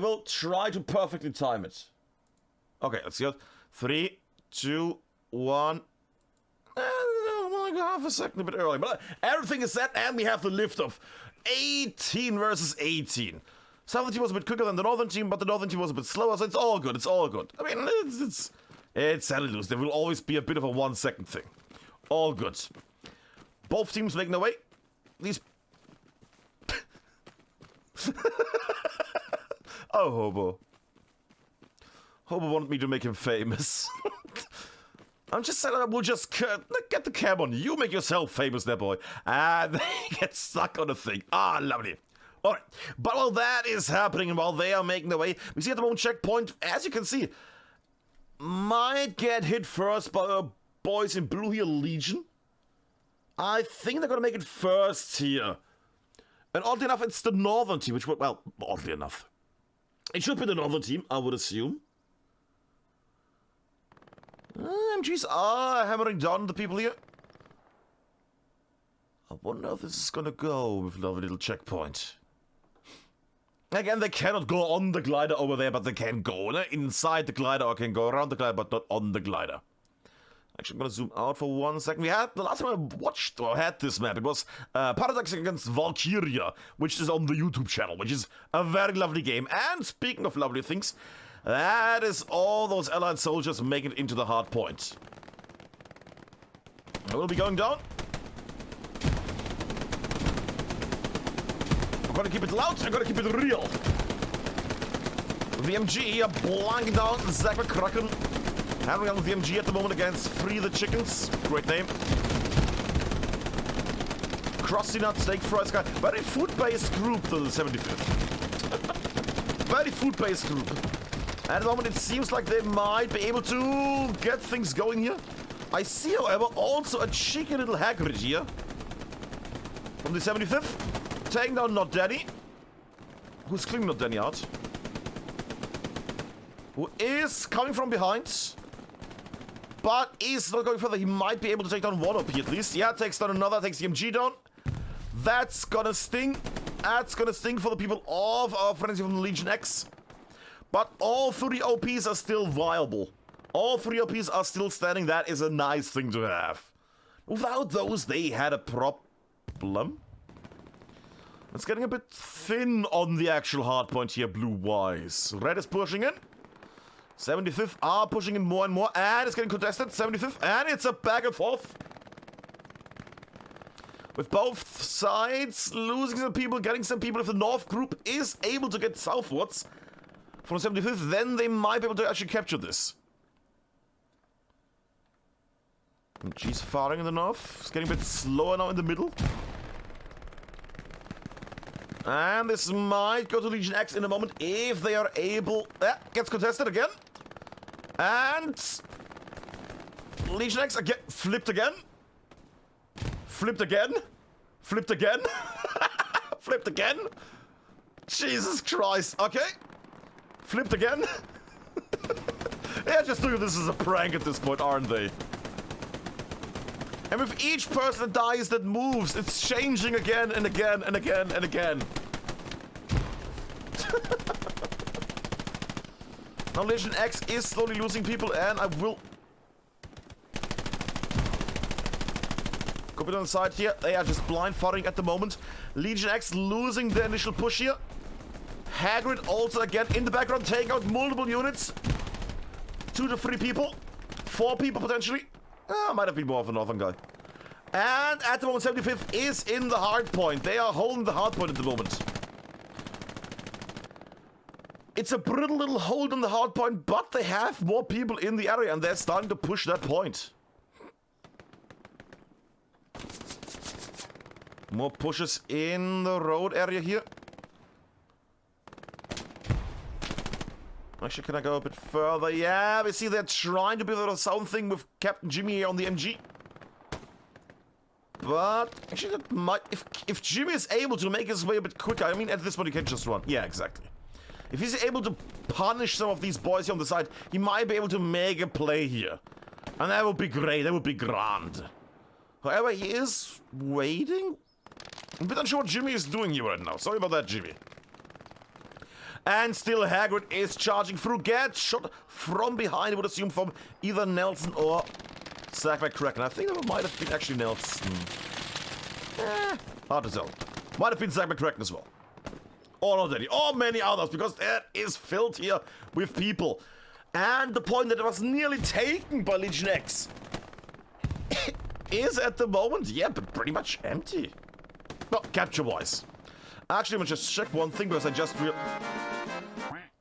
will try to perfectly time it. Okay, let's go. 3, 2, 1. Like half a second a bit early, but everything is set, and we have the lift of 18 versus 18. Southern team was a bit quicker than the northern team, but the northern team was a bit slower, so it's all good. It's all good. I mean, it's sad to lose. There will always be a bit of a 1 second thing. All good. Both teams making their way. These. Oh, Hobo. Hobo wanted me to make him famous. I'm just saying, we'll just get the cam on you. Make yourself famous there, boy. And they get stuck on a thing. Ah, lovely. Alright, but while that is happening and while they are making their way, we see at the moment checkpoint, as you can see, might get hit first by the boys in blue here, Legion. I think they're gonna make it first here. And oddly enough, it's the northern team, which, well, oddly enough. It should be the northern team, I would assume. MGs are hammering down the people here. I wonder how this is gonna go with a little checkpoint. Again, they cannot go on the glider over there, but they can go inside the glider or can go around the glider, but not on the glider. Actually, I'm gonna zoom out for 1 second. We had, the last time I watched or had this map, it was Paradox against Valkyria, which is on the YouTube channel, which is a very lovely game. And speaking of lovely things, that is all those allied soldiers making it into the hard point. I will be going down. I'm gonna keep it loud, I'm gonna keep it real. The MG blanking down Zach McCracken. Handling on with the MG at the moment against Free the Chickens. Great name. Crusty Nut, Steak Fries guy. Very food-based group, the 75th. Very food-based group. At the moment, it seems like they might be able to get things going here. I see, however, also a cheeky little Hagrid here. From the 75th. Taking down Not Danny. Who's cleaning Not Danny out? Who is coming from behind. But is not going further. He might be able to take down one OP at least. Yeah, takes down another. Takes the MG down. That's gonna sting. That's gonna sting for the people of our friends from Legion X. But all 3 OPs are still viable. All 3 OPs are still standing. That is a nice thing to have. Without those, they had a problem. It's getting a bit thin on the actual hardpoint here, blue-wise. Red is pushing in. 75th are pushing in more and more. And it's getting contested. 75th. And it's a back and forth. With both sides losing some people, getting some people. If the North group is able to get southwards from 75th, then they might be able to actually capture this. She's firing in the north. It's getting a bit slower now in the middle. And this might go to Legion X in a moment if they are able... gets contested again. And... Legion X again. Flipped again. Flipped again. Flipped again. Flipped again. Jesus Christ. Okay. Flipped again. They're just doing this as a prank at this point, aren't they? And with each person that dies that moves, it's changing again and again and again and again. Now Legion X is slowly losing people, and I will... Go a bit on the side here. They are just blind firing at the moment. Legion X losing the initial push here. Hagrid also again in the background, taking out multiple units. 2 to 3 people. 4 people potentially. Might have been more of a northern guy. And at the moment, 75th is in the hard point. They are holding the hard point at the moment. It's a brittle little hold on the hard point, but they have more people in the area and they're starting to push that point. More pushes in the road area here. Actually, can I go a bit further? Yeah, we see they're trying to do the sound thing with Captain Jimmy here on the MG. But actually, that might... If Jimmy is able to make his way a bit quicker, I mean, at this point, he can just run. Yeah, exactly. If he's able to punish some of these boys here on the side, he might be able to make a play here. And that would be great. That would be grand. However, he is waiting. I'm a bit unsure what Jimmy is doing here right now. Sorry about that, Jimmy. And still Hagrid is charging through. Gets shot from behind, I would assume from either Nelson or Zach McCracken. I think that might have been actually Nelson. Hard to tell. Might have been Zach McCracken as well. Or not any. Or many others, because that is filled here with people. And the point that it was nearly taken by Legion X is at the moment, yeah, but pretty much empty. Well, capture-wise. Actually, let me just check one thing, because I just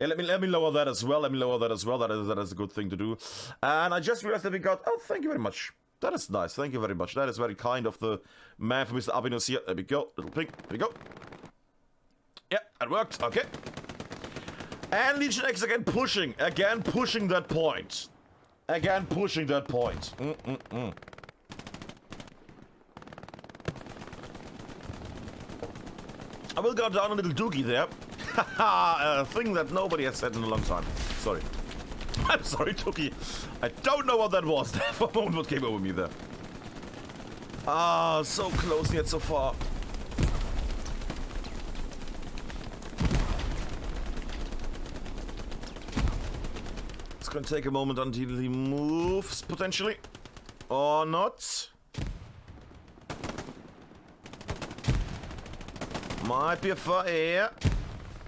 yeah, let me lower that as well. Let me lower that as well. That is a good thing to do. And I just realized that we got... Oh, thank you very much. That is nice. Thank you very much. That is very kind of the man for Mr. Abinos here. There we go. Little ping. There we go. Yeah, that worked. Okay. And Legion X again pushing. Again pushing that point. Again pushing that point. I will go down a little doogie there. Haha, a thing that nobody has said in a long time. Sorry. I'm sorry, Doogie. I don't know what that was. For a moment, what came over me there. Ah, so close yet so far. It's gonna take a moment until he moves, potentially. Or not. Might be a fire.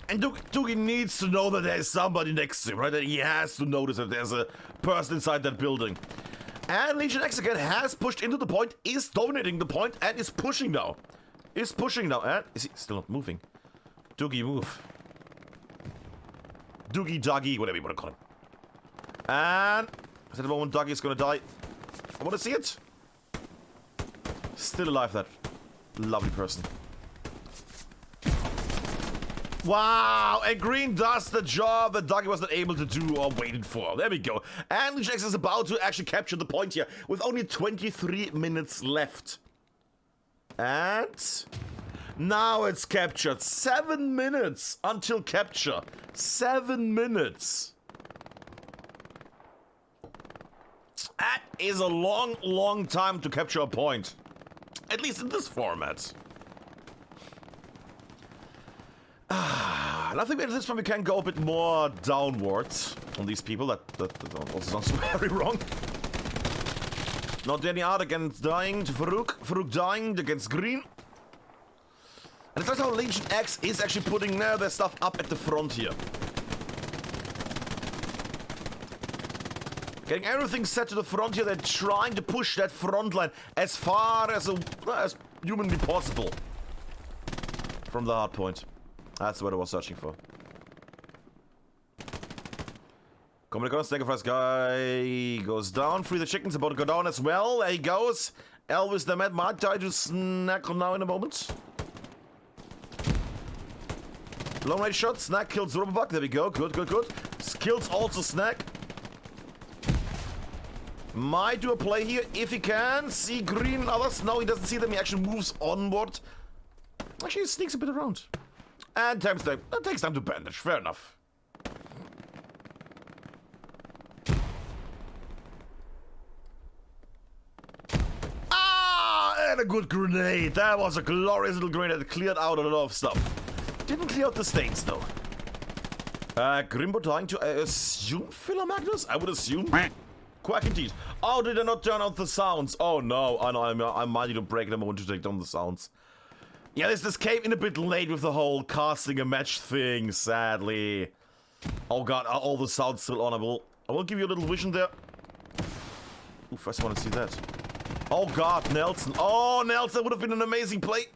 And Doogie needs to know that there's somebody next to him, right? That he has to notice that there's a person inside that building. And Legion X again has pushed into the point, is dominating the point, and is pushing now. Is pushing now, and is he still not moving? Doogie, move. Doogie, Doggy, whatever you want to call him. And at the moment, Doggy is gonna die. I want to see it. Still alive, that lovely person. Wow, and Green does the job that Doggy was not able to do or waited for. There we go. And Legion X is about to actually capture the point here with only 23 minutes left. And now it's captured. 7 minutes until capture. 7 minutes. That is a long, long time to capture a point. At least in this format. And I think at this point we can go a bit more downwards on these people. That also sounds very wrong. Not any art against dying to Farouk. Farouk dying against Green. And it's like how Legion X is actually putting their stuff up at the front here. Getting everything set to the front here. They're trying to push that front line as far as humanly possible from the hard point. That's what I was searching for. Commander Sacrifice guy goes down. Free the chickens, about to go down as well. There he goes. Elvis the Mad might die to Snack now in a moment. Long range shot. Snack kills Rubberbuck. There we go. Good, good, good. Kills also Snack. Might do a play here if he can. See Green and others. No, he doesn't see them. He actually moves onward. Actually, he sneaks a bit around. And that takes time to bandage. Fair enough. Ah! And a good grenade. That was a glorious little grenade that cleared out a lot of stuff. Didn't clear out the stains, though. Grimbo dying to, I assume, Filler Magnus? I would assume. Quack indeed. Oh, did I not turn out the sounds? Oh, no. I know, I might need to break them. I want to take down the sounds. Yeah, this came in a bit late with the whole casting a match thing, sadly. Oh god, are all the sounds still on? I will give you a little vision there. Ooh, first I want to see that. Oh god, Nelson. Oh, Nelson would have been an amazing play.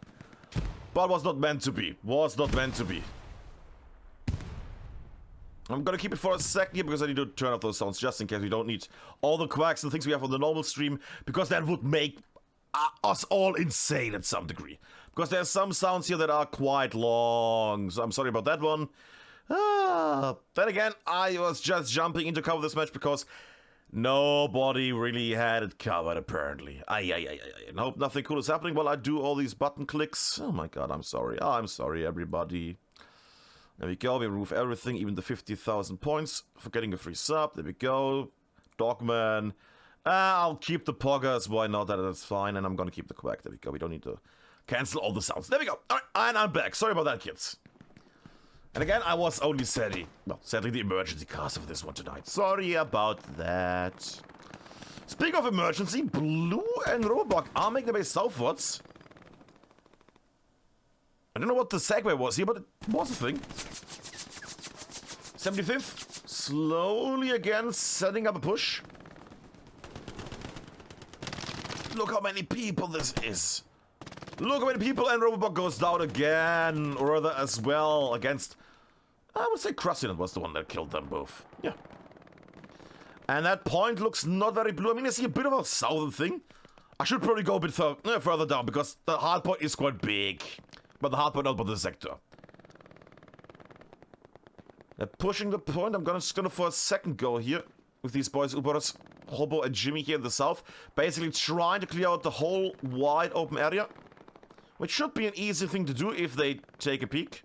But was not meant to be. Was not meant to be. I'm gonna keep it for a second here because I need to turn off those sounds just in case we don't need all the quacks and things we have on the normal stream, because that would make us all insane at some degree. Because there's some sounds here that are quite long, so I'm sorry about that one. Then again, I was just jumping in to cover this match because nobody really had it covered, apparently. I hope nothing cool is happening while I do all these button clicks. Oh my god, I'm sorry. I'm sorry, everybody. There we go, we remove everything, even the 50,000 points for getting a free sub. There we go. Dogman. I'll keep the poggers, why not? That's fine, and I'm gonna keep the quack. There we go, we don't need to cancel all the sounds. There we go. Alright, and I'm back. Sorry about that, kids. And again, I was only setting the emergency cast for this one tonight. Sorry about that. Speaking of emergency, Blue and Robok are making their way southwards. I don't know what the segue was here, but it was a thing. 75th, slowly again setting up a push. Look how many people this is. Look how many people, and Robobot goes down again, or rather as well, against, I would say Crusident was the one that killed them both. Yeah. And that point looks not very blue. I mean, I see a bit of a southern thing. I should probably go a bit further down, because the hardpoint is quite big. But the hardpoint not, but the sector. They're pushing the point. I'm just gonna for a second go here with these boys, Uberos, Hobo, and Jimmy here in the south. Basically trying to clear out the whole wide open area. Which should be an easy thing to do if they take a peek.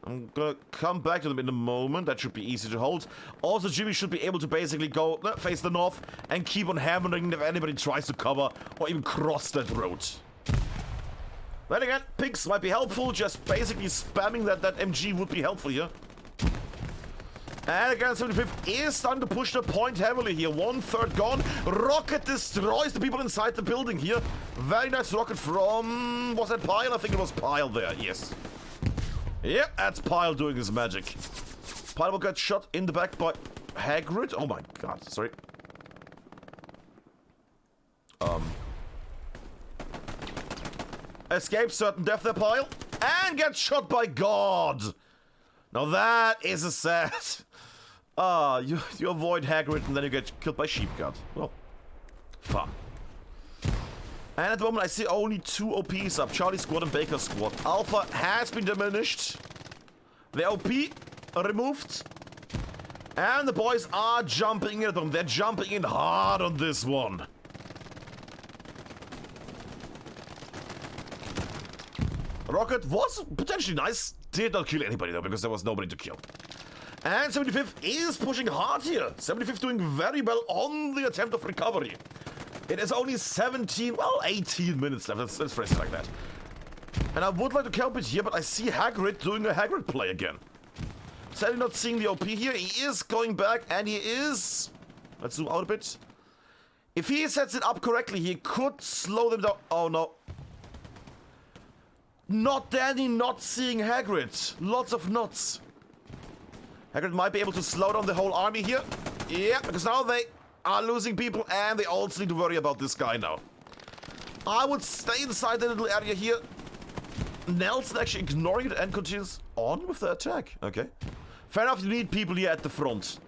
I'm gonna come back to them in a moment. That should be easy to hold. Also, Jimmy should be able to basically go face the north and keep on hammering if anybody tries to cover or even cross that road. Then again, pigs might be helpful. Just basically spamming that MG would be helpful here. And again, 75th is starting to push the point heavily here. 1/3 gone. Rocket destroys the people inside the building here. Very nice rocket from... Was that Pile? I think it was Pile there. Yes. Yeah, that's Pile doing his magic. Pile will get shot in the back by Hagrid. Oh my god, sorry. Escapes certain death there, Pile. And gets shot by God. Now that is a sad... you avoid Hagrid and then you get killed by Sheepguard. Well, fun. And at the moment I see only 2 OPs up. Charlie Squad and Baker Squad. Alpha has been diminished. The OP removed. And the boys are jumping in at them. They're jumping in hard on this one. Rocket was potentially nice. Did not kill anybody though, because there was nobody to kill. And 75th is pushing hard here. 75th doing very well on the attempt of recovery. It is only 18 minutes left. Let's phrase it like that. And I would like to help it here, but I see Hagrid doing a Hagrid play again. Sadly not seeing the OP here. He is going back, and he is... Let's zoom out a bit. If he sets it up correctly, he could slow them down. Oh, no. Not Danny not seeing Hagrid. Lots of nuts. Hagrid might be able to slow down the whole army here. Yeah, because now they are losing people and they also need to worry about this guy now. I would stay inside the little area here. Nelson actually ignoring it and continues on with the attack. Okay. Fair enough, you need people here at the front.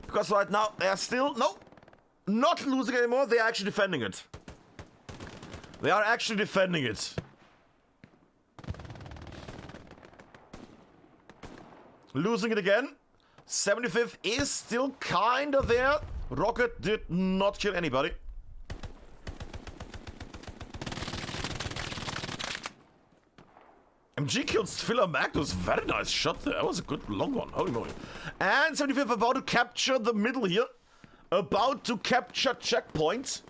Because right now they are still, no, not losing anymore. They are actually defending it. They are actually defending it. Losing it again. 75th is still kinda there. Rocket did not kill anybody. MG killed Filler Magnus. Very nice shot there. That was a good long one. Holy moly. And 75th about to capture the middle here. About to capture checkpoint.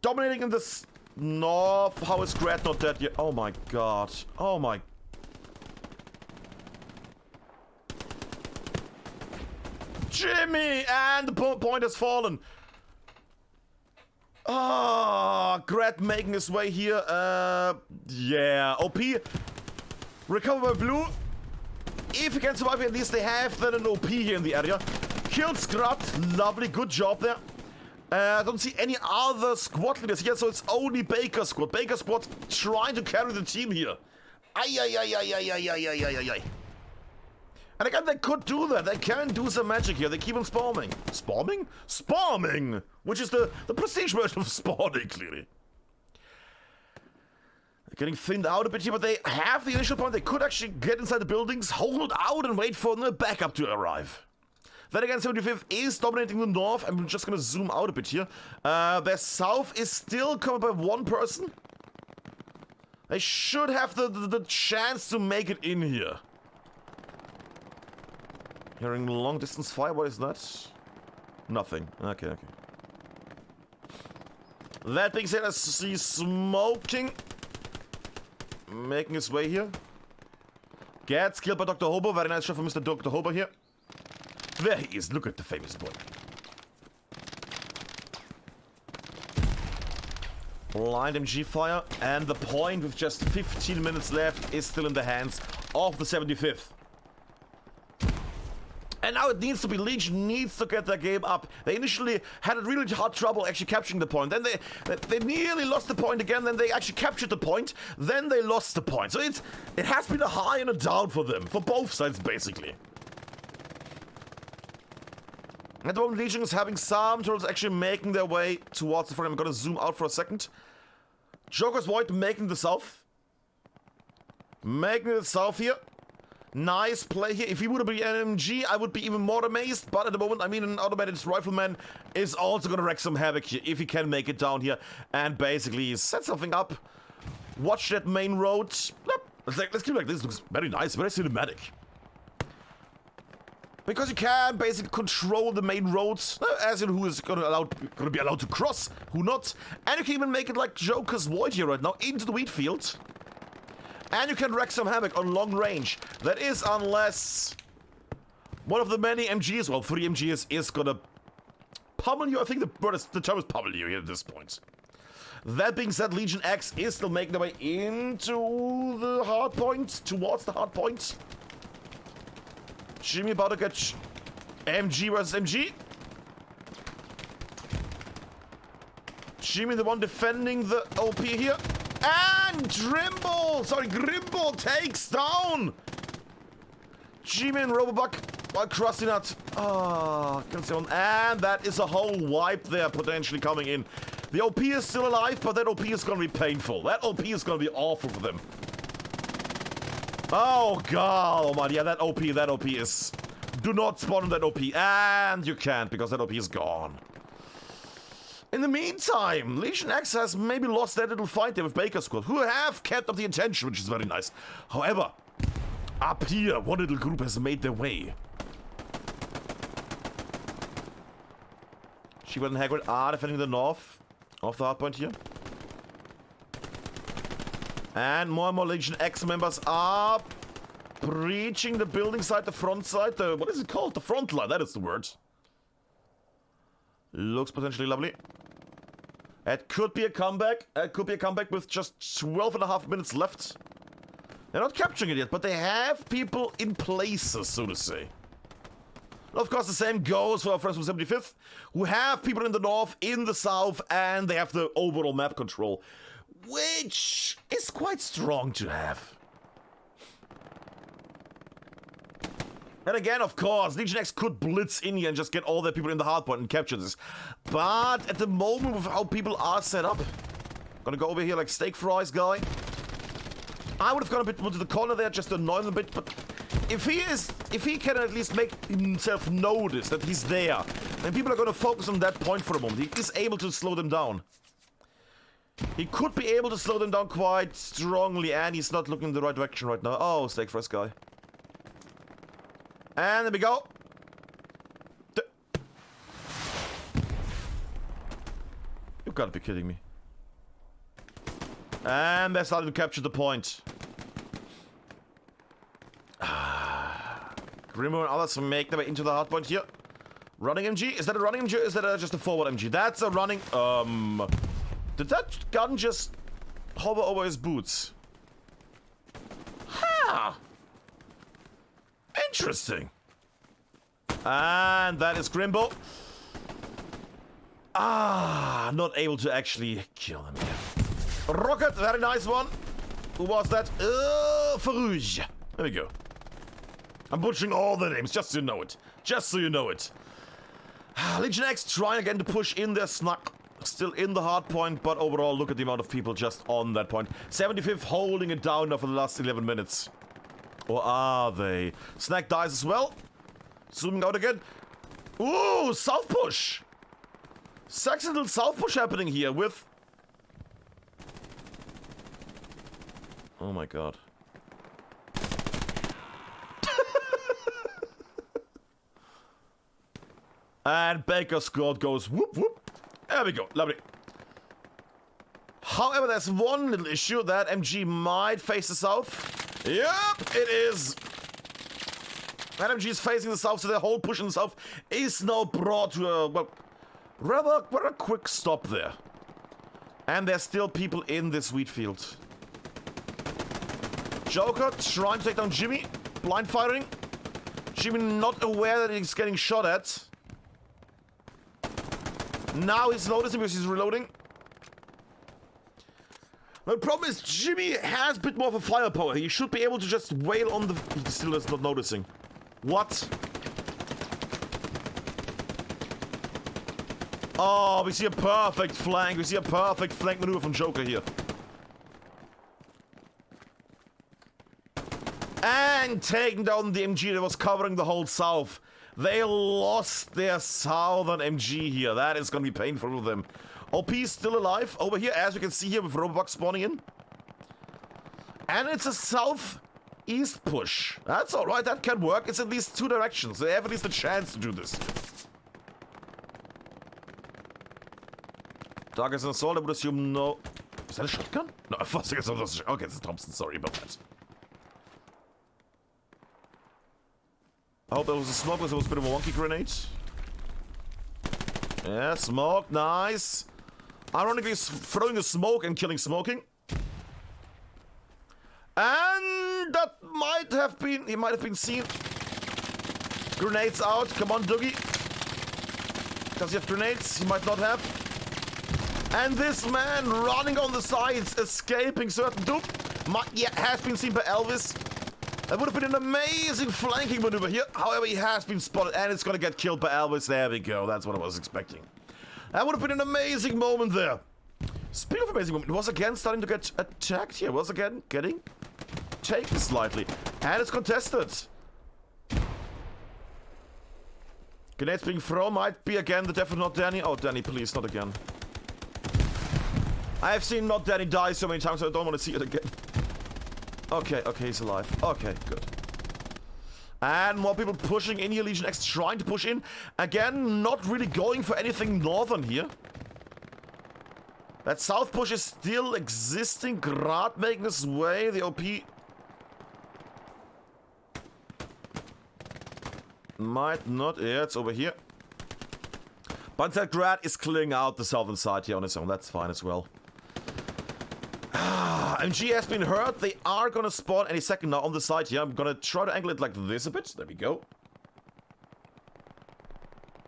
Dominating in this north. How is Grad not dead yet? Oh my god. Oh my. Jimmy! And the point has fallen. Ah, Grad making his way here. Yeah. OP. Recover by Blue. If he can survive, at least they have then an OP here in the area. Killed Scrub. Lovely. Good job there. I don't see any other squad leaders here, so it's only Baker Squad. Baker Squad trying to carry the team here. Ay. And again, they could do that. They can do some magic here. They keep on spawning. Spawning? Spawning! Which is the prestige version of spawning, clearly. They're getting thinned out a bit here, but they have the initial point. They could actually get inside the buildings, hold it out, and wait for the backup to arrive. Then again, 75th is dominating the north. I'm just going to zoom out a bit here. Their south is still covered by one person. They should have the chance to make it in here. Hearing long distance fire, what is that? Nothing. Okay. That being said, I see smoking. Making his way here. Gets killed by Dr. Hobo. Very nice shot from Mr. Dr. Hobo here. There he is. Look at the famous boy. Blind MG fire. And the point with just 15 minutes left is still in the hands of the 75th. And now it needs to be Legion needs to get their game up. They initially had a really hard trouble actually capturing the point. Then they nearly lost the point again. Then they actually captured the point. Then they lost the point. So it has been a high and a down for them. For both sides, basically. At the moment, Legion is having some troubles actually making their way towards the front. I'm going to zoom out for a second. Joker's Void making the south. Making it south here. Nice play here. If he would have been an MG, I would be even more amazed. But at the moment, I mean, an automated rifleman is also going to wreak some havoc here if he can make it down here and basically set something up. Watch that main road. Let's keep it like this. Looks very nice, very cinematic. Because you can basically control the main roads, as in who is going to be allowed to cross, who not. And you can even make it like Joker's Void here right now into the wheat field. And you can wreak some havoc on long range. That is unless one of the many MGs, well, 3 MGs, is gonna pummel you. I think the term is pummel you here at this point. That being said, Legion X is still making their way into the hardpoint, towards the hardpoint. Jimmy about to get MG versus MG. Jimmy the one defending the OP here. And Grimble takes down Jimmy and Robobuck while crossing out. And that is a whole wipe there potentially coming in. The OP is still alive, but that OP is going to be painful. That OP is going to be awful for them. Oh god, oh man, yeah, that OP is... Do not spawn on that OP, and you can't because that OP is gone. In the meantime, Legion X has maybe lost that little fight there with Baker Squad, who have kept up the attention, which is very nice. However, up here, one little group has made their way. She-Bird and Hagrid are defending the north of the hardpoint here. And more Legion X members are breaching the building side, the front side, what is it called? The front line, that is the word. Looks potentially lovely. It could be a comeback. It could be a comeback with just 12.5 minutes left. They're not capturing it yet, but they have people in places, so to say. Of course, the same goes for our friends from 75th, who have people in the north, in the south, and they have the overall map control, which is quite strong to have. And again, of course, Legion X could blitz in here and just get all their people in the hardpoint and capture this. But at the moment, with how people are set up, gonna go over here like steak fries guy. I would have gone a bit into the corner there just to annoy him a bit, but if he can at least make himself notice that he's there, then people are gonna focus on that point for a moment. He is able to slow them down. He could be able to slow them down quite strongly, and he's not looking in the right direction right now. Oh, steak fries guy. And there we go. You've got to be kidding me. And they're starting to capture the point. Grimo and others make their way into the hardpoint here. Running MG? Is that a running MG or is that just a forward MG? That's a running... Did that gun just hover over his boots? Ha! Interesting. And that is Grimbo. Not able to actually kill him yet. Rocket, very nice one. Who was that? Farouge. There we go. I'm butchering all the names, just so you know it. Just so you know it. Legion X trying again to push in their snuck. Still in the hard point, but overall, look at the amount of people just on that point. 75th holding it down now for the last 11 minutes. Or are they? Snack dies as well. Zooming out again. Ooh, south push. Sexy little south push happening here with... Oh my god. And Baker Squad goes whoop whoop. There we go, lovely. However, there's one little issue that MG might face the south. Yep, it is NMG is facing the south, so their whole push in the south is now brought to a, well, rather quick stop there. And there's still people in this wheat field. Joker trying to take down Jimmy. Blind firing. Jimmy not aware that he's getting shot at. Now he's noticing because he's reloading. The problem is Jimmy has a bit more of a firepower. He should be able to just wail on the... He still is not noticing. What? Oh, we see a perfect flank. We see a perfect flank maneuver from Joker here. And taking down the MG that was covering the whole south. They lost their southern MG here. That is going to be painful for them. OP is still alive over here, as we can see here with Robobuck spawning in. And it's a southeast push. That's alright, that can work. It's in these two directions. They have at least a chance to do this. Target's an assault, I would assume no... Is that a shotgun? No, I thought it was... Okay, it's a Thompson, sorry about that. I hope there was a smoke, because it was a bit of a wonky grenade. Yeah, smoke, nice. Ironically, throwing a smoke and killing smoking. And that might have been... He might have been seen. Grenades out. Come on, Doogie. Does he have grenades? He might not have. And this man running on the sides, escaping certain doom. Has been seen by Elvis. That would have been an amazing flanking maneuver here. However, he has been spotted and it's going to get killed by Elvis. There we go. That's what I was expecting. That would have been an amazing moment there. Speaking of amazing moment, it was again starting to get attacked here. It was again getting taken slightly. And it's contested. Grenades being thrown might be again the death of Not Danny. Oh, Danny, please, not again. I have seen Not Danny die so many times, so I don't want to see it again. Okay, okay, he's alive. Okay, good. And more people pushing in here. Legion X trying to push in. Again, not really going for anything northern here. That south push is still existing. Grad making his way. The OP... might not... Yeah, it's over here. But that Grad is clearing out the southern side here on its own. That's fine as well. MG has been hurt. They are gonna spawn any second now on the side here. I'm gonna try to angle it like this a bit. There we go.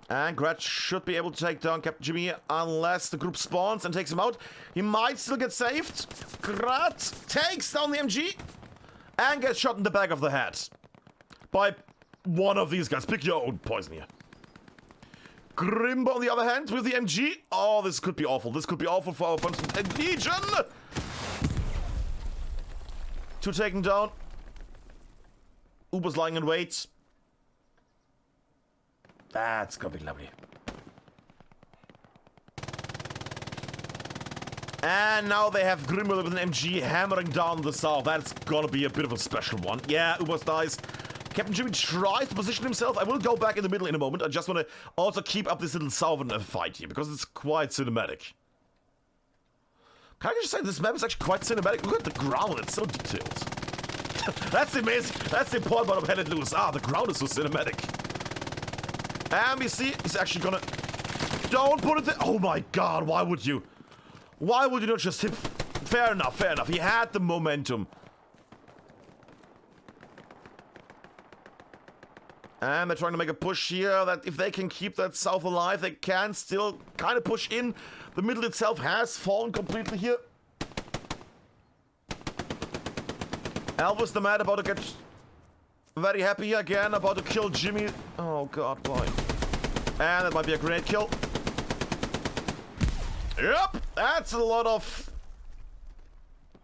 And Grad should be able to take down Captain Jimmy unless the group spawns and takes him out. He might still get saved. Grad takes down the MG and gets shot in the back of the head by one of these guys. Pick your own poison here. Grimbo on the other hand with the MG. Oh, this could be awful. This could be awful for our friends from Legion. Two taken down. Uber's lying in wait. That's gonna be lovely. And now they have Grimbo with an MG hammering down the south. That's gonna be a bit of a special one. Yeah, Uber's dies. Captain Jimmy tries to position himself. I will go back in the middle in a moment. I just want to also keep up this little southern fight here because it's quite cinematic. Can I just say this map is actually quite cinematic? Look at the ground, it's so detailed. That's amazing. That's the important part of Hell Let Loose. Ah, the ground is so cinematic. And we see he's actually gonna... Don't put it there. Oh my god, why would you? Why would you not just hit... Fair enough, fair enough. He had the momentum. And they're trying to make a push here that if they can keep that south alive, they can still kind of push in. The middle itself has fallen completely here. Elvis the Mad about to get very happy again, about to kill Jimmy. Oh god, boy. And that might be a grenade kill. Yep, that's a lot of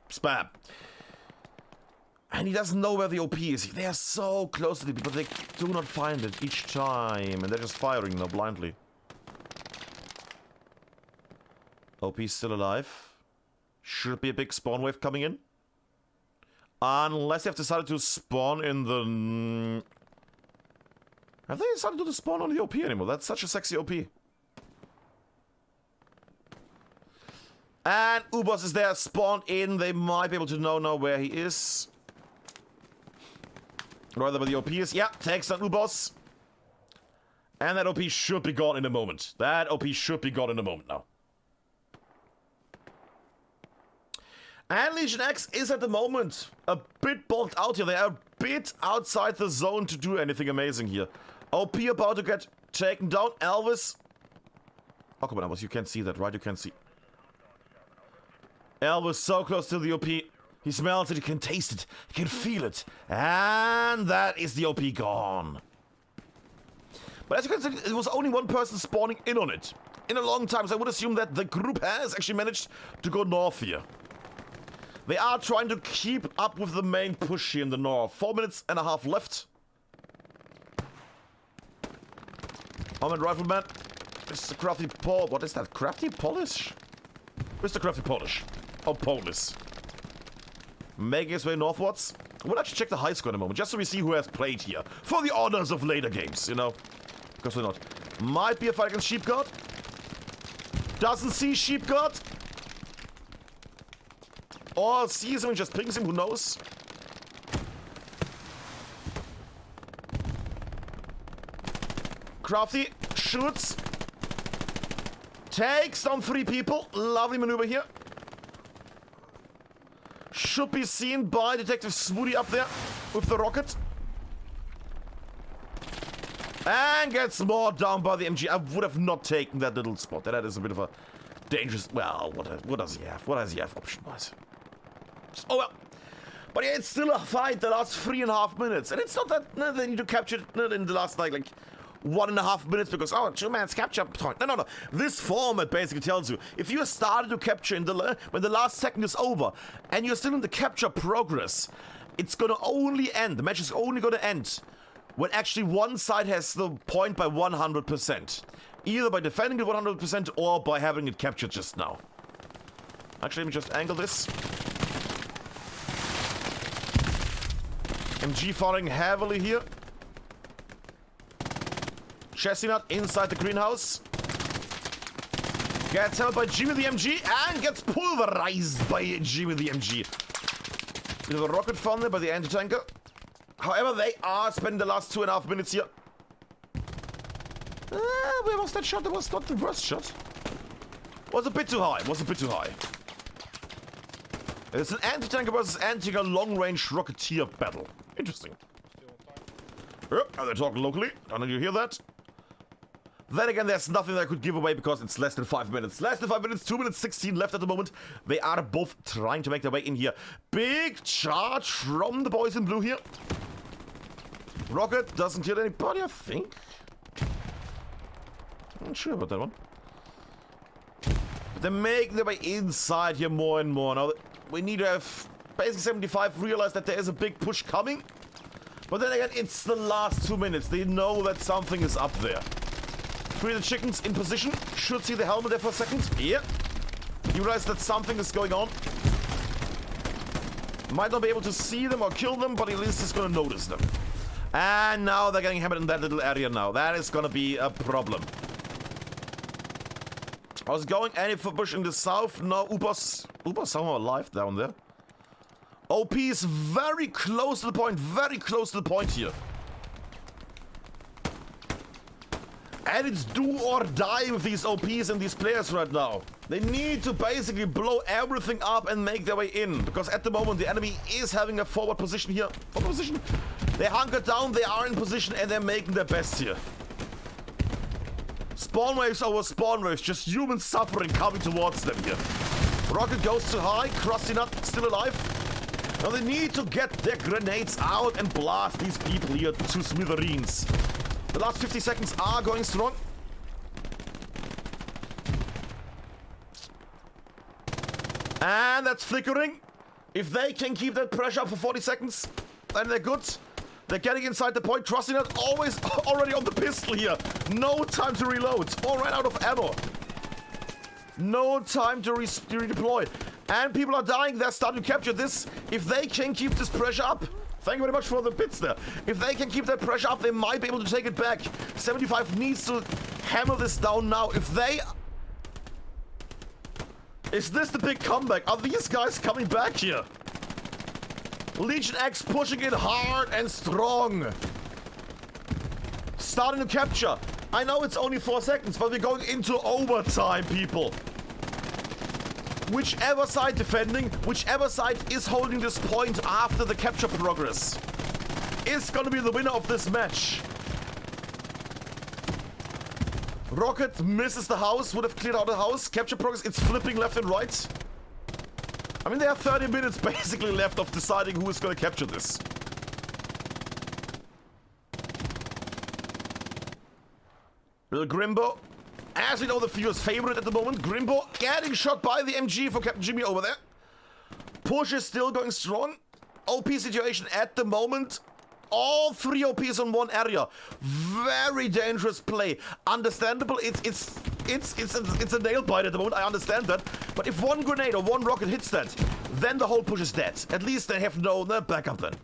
spam. And he doesn't know where the OP is. They are so close to it, but they do not find it each time. And they're just firing now blindly. OP's still alive. Should be a big spawn wave coming in. Unless they have decided to spawn in the... Have they decided to spawn on the OP anymore? That's such a sexy OP. And Ubers is there, spawned in. They might be able to know now where he is. Rather by the OPs. Yeah, takes on U-Boss. And that OP should be gone in a moment. That OP should be gone in a moment now. And Legion X is at the moment a bit bulked out here. They are a bit outside the zone to do anything amazing here. OP about to get taken down. Elvis. Oh, come on, Elvis. You can't see that, right? You can't see. Elvis so close to the OP. He smells it. He can taste it. He can feel it. And that is the OP gone. But as you can see, it was only one person spawning in on it. In a long time, so I would assume that the group has actually managed to go north here. They are trying to keep up with the main push here in the north. 4.5 minutes left. Armored Rifleman. Mr. Crafty Paul. What is that? Crafty Polish? Mr. Crafty Polish. Oh, Polish. Making his way northwards. We'll actually check the high score in a moment, just so we see who has played here. For the honors of later games, you know? Because why not? Might be a fight against Sheepguard. Doesn't see Sheepguard. Or sees him and just pings him, who knows? Crafty shoots. Takes down 3 people. Lovely maneuver here. Should be seen by Detective Smoothie up there with the rocket. And gets more down by the MG. I would have not taken that little spot. That is a bit of a dangerous... Well, what does he have? What does he have option-wise? Oh, well. But yeah, it's still a fight the last 3.5 minutes. And it's not that they need to capture it in the last, like 1.5 minutes because, oh, 2 man's capture point. No. This format basically tells you, if you started to capture when the last second is over and you're still in the capture progress, it's going to only end. The match is only going to end when actually one side has the point by 100%. Either by defending it 100% or by having it captured just now. Actually, let me just angle this. MG firing heavily here. Chestnut inside the greenhouse. Gets held by G with the MG and gets pulverized by G with the MG. Bit of a rocket fun there by the anti-tanker. However, they are spending the last 2.5 minutes here. Where was that shot? That was not the worst shot. Was a bit too high. It's an anti-tanker versus anti-tanker long-range rocketeer battle. Interesting. Yep, and they talk locally. Don't you hear that? Then again, there's nothing that I could give away because it's less than 5 minutes. Less than 5 minutes, 2 minutes 16 left at the moment. They are both trying to make their way in here. Big charge from the boys in blue here. Rocket doesn't kill anybody, I think. I'm not sure about that one. But they're making their way inside here more and more. Now, we need to have basically 75 realize that there is a big push coming. But then again, it's the last 2 minutes. They know that something is up there. 3 of the chickens in position. Should see the helmet there for a second. Yeah. You realize that something is going on. Might not be able to see them or kill them, but at least he's going to notice them. And now they're getting hammered in that little area now. That is going to be a problem. How's it going? Any for bush in the south? No, Uber's somehow alive down there. OP is very close to the point. Very close to the point here. And it's do or die with these OPs and these players right now. They need to basically blow everything up and make their way in. Because at the moment, the enemy is having a forward position here. Forward position. They hunkered down, they are in position, and they're making their best here. Spawn waves over spawn waves. Just human suffering coming towards them here. Rocket goes too high. Krusty Nut still alive. Now they need to get their grenades out and blast these people here to smithereens. The last 50 seconds are going strong. And that's flickering. If they can keep that pressure up for 40 seconds, then they're good. They're getting inside the point. Trusting it always already on the pistol here. No time to reload. All right, out of ammo. No time to redeploy. And people are dying. They're starting to capture this. If they can keep this pressure up. Thank you very much for the bits there. If they can keep that pressure up, they might be able to take it back. 75 needs to hammer this down now. If they... Is this the big comeback? Are these guys coming back here? Legion X pushing it hard and strong. Starting to capture. I know it's only 4 seconds, but we're going into overtime, people. Whichever side defending, whichever side is holding this point after the capture progress is gonna be the winner of this match. Rocket misses the house, would have cleared out the house. Capture progress, it's flipping left and right. I mean, they have 30 minutes basically left of deciding who is gonna capture this. Little Grimbo. As we know, the viewer's favorite at the moment. Grimbo getting shot by the MG for Captain Jimmy over there. Push is still going strong. OP situation at the moment. All 3 OPs on one area. Very dangerous play. Understandable. It's a nail bite at the moment. I understand that. But if one grenade or one rocket hits that, then the whole push is dead. At least they have no backup then.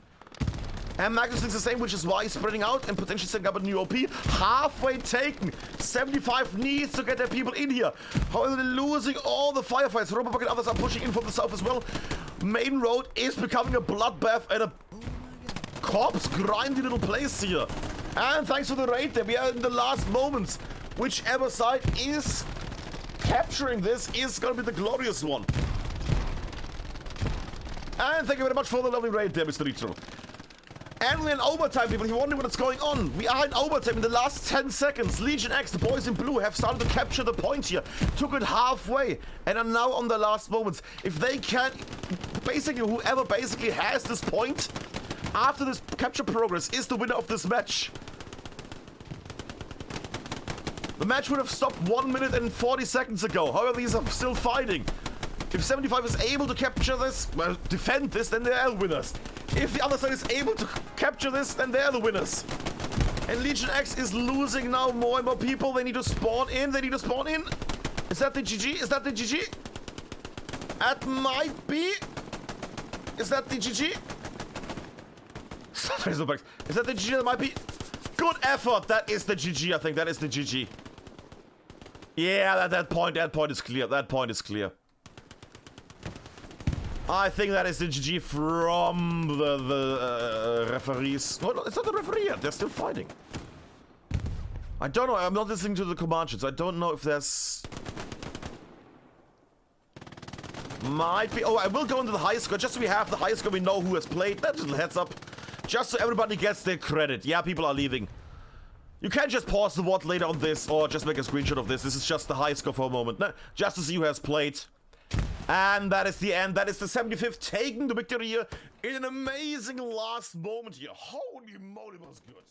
And Magnus thinks the same, which is why he's spreading out and potentially setting up a new OP. Halfway taken. 75 needs to get their people in here. However, they're losing all the firefights. Robobuck and others are pushing in from the south as well. Main road is becoming a bloodbath and a corpse grindy little place here. And thanks for the raid there, we are in the last moments. Whichever side is capturing this is gonna be the glorious one. And thank you very much for the lovely raid there, Mr. Richo. And we're in overtime, people. If you're wondering what's going on, we are in overtime in the last 10 seconds. Legion X, the boys in blue, have started to capture the point here. Took it halfway and are now on the last moments. If they can, basically, whoever basically has this point after this capture progress is the winner of this match. The match would have stopped 1 minute and 40 seconds ago. However, these are still fighting. If 75 is able to capture this, well, defend this, then they are the winners. If the other side is able to capture this, then they are the winners. And Legion X is losing now more and more people. They need to spawn in. They need to spawn in. Is that the GG? Is that the GG? That might be. Is that the GG? Is that the GG? That might be. Good effort. That is the GG, I think. That is the GG. Yeah, that point is clear. That point is clear. I think that is the GG from the referees. No, it's not the referee yet. They're still fighting. I don't know. I'm not listening to the command sheets. I don't know if there's... Might be... Oh, I will go into the high score. Just so we have the high score, we know who has played. That's just a heads up. Just so everybody gets their credit. Yeah, people are leaving. You can't just pause the VOD later on this or just make a screenshot of this. This is just the high score for a moment. No, just to see who has played. And that is the end. That is the 75th taking the victory here in an amazing last moment here. Holy moly, was good.